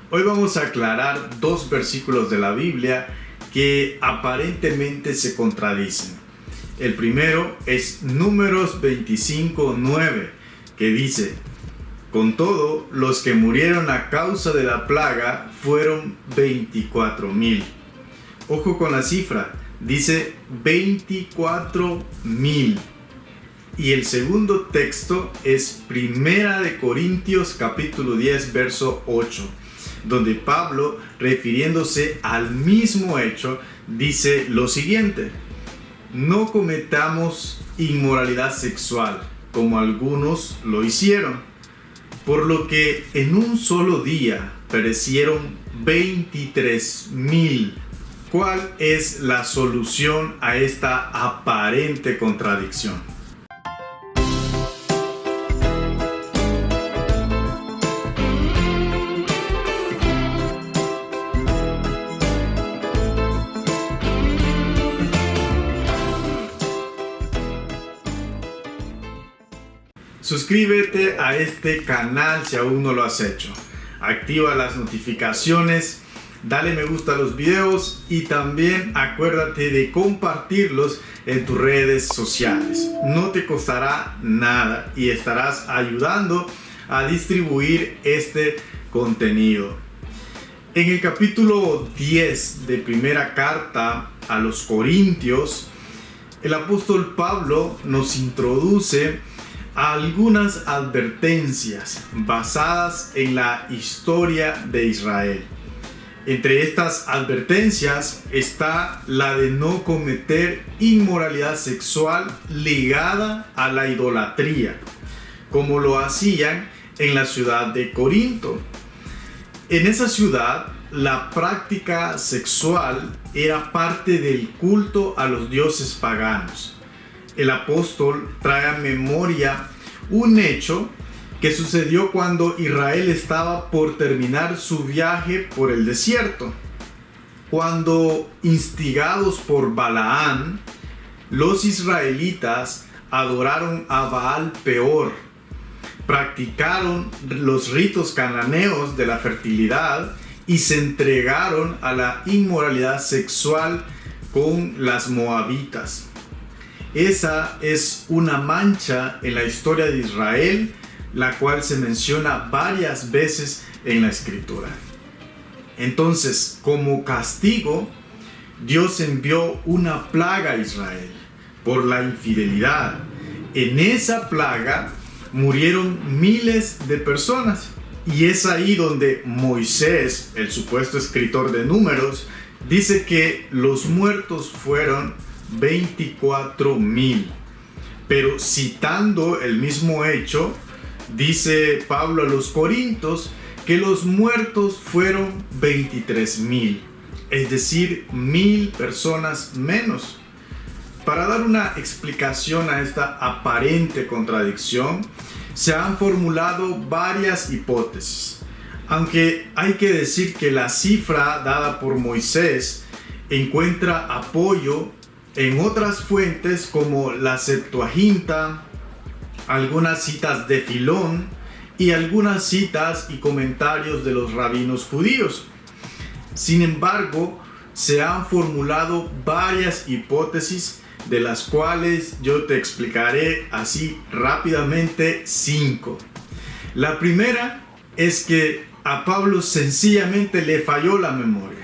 Hoy vamos a aclarar dos versículos de la Biblia que aparentemente se contradicen. El primero es Números 25:9, que dice: con todo, los que murieron a causa de la plaga fueron 24,000. Ojo con la cifra, dice 24,000. Y el segundo texto es Primera de Corintios capítulo 10 verso 8, donde Pablo, refiriéndose al mismo hecho, dice lo siguiente: no cometamos inmoralidad sexual, como algunos lo hicieron, por lo que en un solo día perecieron 23,000. ¿Cuál es la solución a esta aparente contradicción? Suscríbete a este canal si aún no lo has hecho. Activa las notificaciones, dale me gusta a los videos y también acuérdate de compartirlos en tus redes sociales. No te costará nada y estarás ayudando a distribuir este contenido. En el capítulo 10 de primera carta a los Corintios, el apóstol Pablo nos introduce algunas advertencias basadas en la historia de Israel. Entre estas advertencias está la de no cometer inmoralidad sexual ligada a la idolatría, como lo hacían en la ciudad de Corinto. En esa ciudad, la práctica sexual era parte del culto a los dioses paganos. El apóstol trae a memoria un hecho que sucedió cuando Israel estaba por terminar su viaje por el desierto. Cuando, instigados por Balaán, los israelitas adoraron a Baal Peor, practicaron los ritos cananeos de la fertilidad y se entregaron a la inmoralidad sexual con las moabitas. Esa es una mancha en la historia de Israel, la cual se menciona varias veces en la Escritura. Entonces, como castigo, Dios envió una plaga a Israel por la infidelidad. En esa plaga murieron miles de personas. Y es ahí donde Moisés, el supuesto escritor de Números, dice que los muertos fueron 24,000. Pero citando el mismo hecho, dice Pablo a los Corintios que los muertos fueron 23,000, es decir, 1,000 personas menos. Para dar una explicación a esta aparente contradicción, se han formulado varias hipótesis, aunque hay que decir que la cifra dada por Moisés encuentra apoyo en otras fuentes como la Septuaginta, algunas citas de Filón y algunas citas y comentarios de los rabinos judíos. Sin embargo, se han formulado varias hipótesis, de las cuales yo te explicaré así rápidamente 5. La primera es que a Pablo sencillamente le falló la memoria.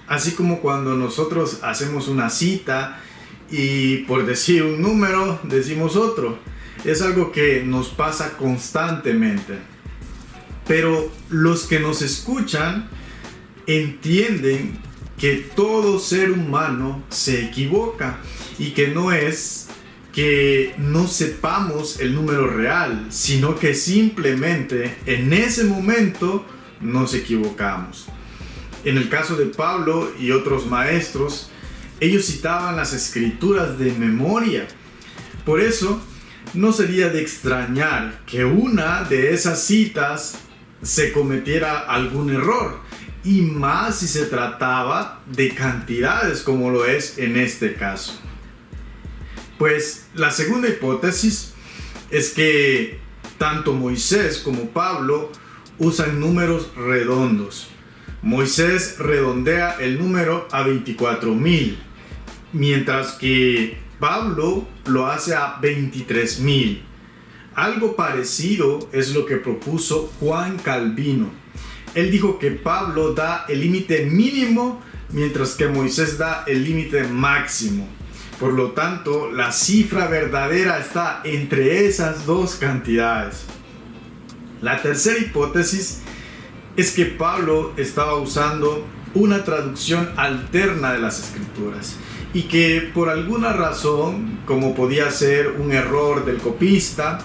Así como cuando nosotros hacemos una cita y por decir un número decimos otro. Es algo que nos pasa constantemente. Pero los que nos escuchan entienden que todo ser humano se equivoca y que no es que no sepamos el número real, sino que simplemente en ese momento nos equivocamos. En el caso de Pablo y otros maestros, ellos citaban las escrituras de memoria. Por eso, no sería de extrañar que una de esas citas se cometiera algún error, y más si se trataba de cantidades como lo es en este caso. Pues la segunda hipótesis es que tanto Moisés como Pablo usan números redondos. Moisés redondea el número a 24,000, mientras que Pablo lo hace a 23,000. Algo parecido es lo que propuso Juan Calvino. Él dijo que Pablo da el límite mínimo, mientras que Moisés da el límite máximo. Por lo tanto, la cifra verdadera está entre esas dos cantidades. La tercera hipótesis es que Pablo estaba usando una traducción alterna de las escrituras y que por alguna razón, como podía ser un error del copista,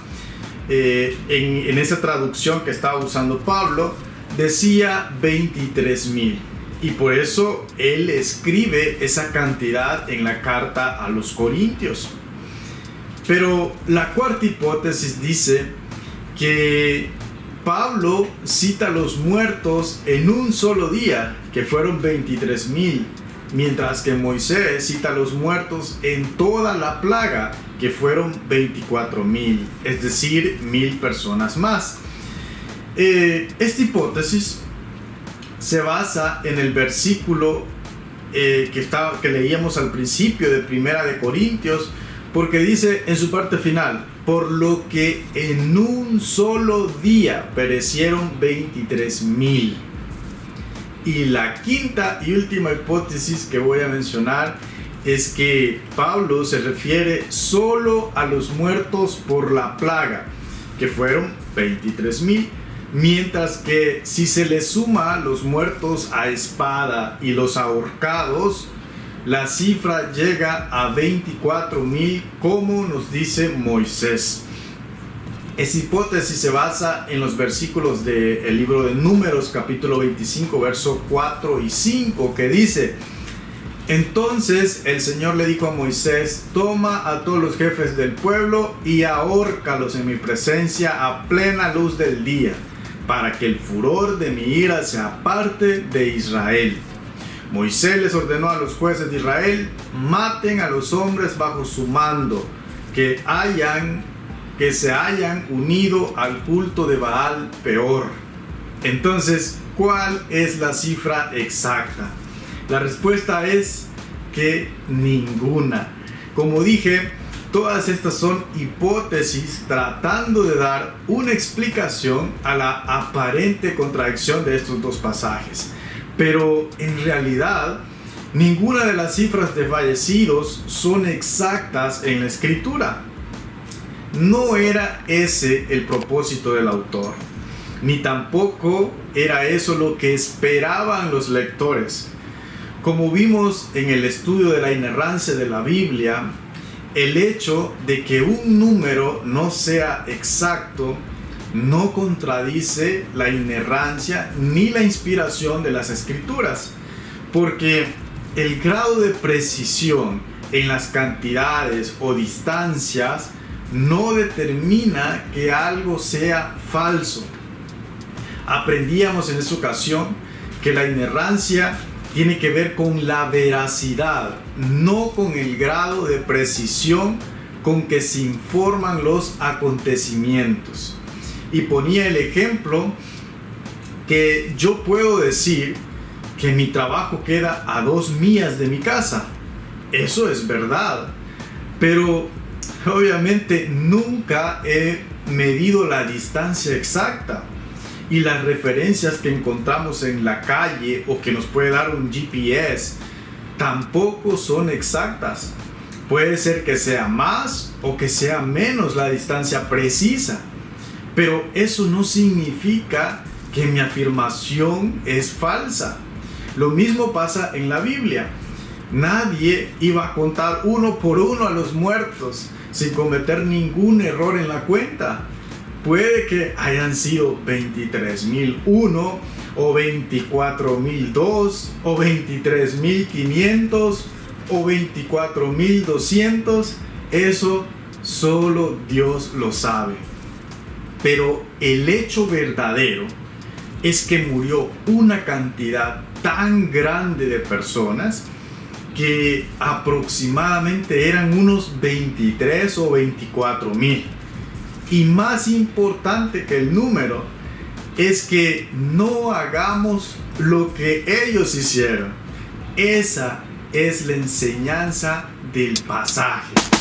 en esa traducción que estaba usando Pablo, decía 23,000. Y por eso él escribe esa cantidad en la carta a los Corintios. Pero la cuarta hipótesis dice que Pablo cita a los muertos en un solo día, que fueron 23,000, mientras que Moisés cita a los muertos en toda la plaga, que fueron 24,000, es decir, 1,000 personas más. Esta hipótesis se basa en el versículo que leíamos al principio de Primera de Corintios, porque dice en su parte final: por lo que en un solo día perecieron 23,000. Y la quinta y última hipótesis que voy a mencionar es que Pablo se refiere solo a los muertos por la plaga, que fueron 23,000, mientras que si se le suma los muertos a espada y los ahorcados, la cifra llega a 24,000, como nos dice Moisés. Esta hipótesis se basa en los versículos del libro de Números, capítulo 25, versos 4 y 5, que dice: entonces el Señor le dijo a Moisés: toma a todos los jefes del pueblo y ahórcalos en mi presencia a plena luz del día, para que el furor de mi ira se aparte de Israel. Moisés les ordenó a los jueces de Israel: maten a los hombres bajo su mando, que se hayan unido al culto de Baal Peor. Entonces, ¿cuál es la cifra exacta? La respuesta es que ninguna. Como dije, todas estas son hipótesis tratando de dar una explicación a la aparente contradicción de estos dos pasajes. Pero en realidad, ninguna de las cifras de fallecidos son exactas en la escritura. No era ese el propósito del autor, ni tampoco era eso lo que esperaban los lectores. Como vimos en el estudio de la inerrancia de la Biblia, el hecho de que un número no sea exacto no contradice la inerrancia ni la inspiración de las escrituras, porque el grado de precisión en las cantidades o distancias no determina que algo sea falso. Aprendíamos en esta ocasión que la inerrancia tiene que ver con la veracidad, no con el grado de precisión con que se informan los acontecimientos. Y ponía el ejemplo que yo puedo decir que mi trabajo queda a 2 millas de mi casa. Eso es verdad, pero obviamente nunca he medido la distancia exacta, y las referencias que encontramos en la calle o que nos puede dar un GPS tampoco son exactas. Puede ser que sea más o que sea menos la distancia precisa, pero eso no significa que mi afirmación es falsa. Lo mismo pasa en la Biblia. Nadie iba a contar uno por uno a los muertos sin cometer ningún error en la cuenta. Puede que hayan sido 23,001 o 24,002 o 23,500 o 24,200. Eso solo Dios lo sabe. Pero el hecho verdadero es que murió una cantidad tan grande de personas que aproximadamente eran unos 23 o 24,000. Y más importante que el número es que no hagamos lo que ellos hicieron. Esa es la enseñanza del pasaje.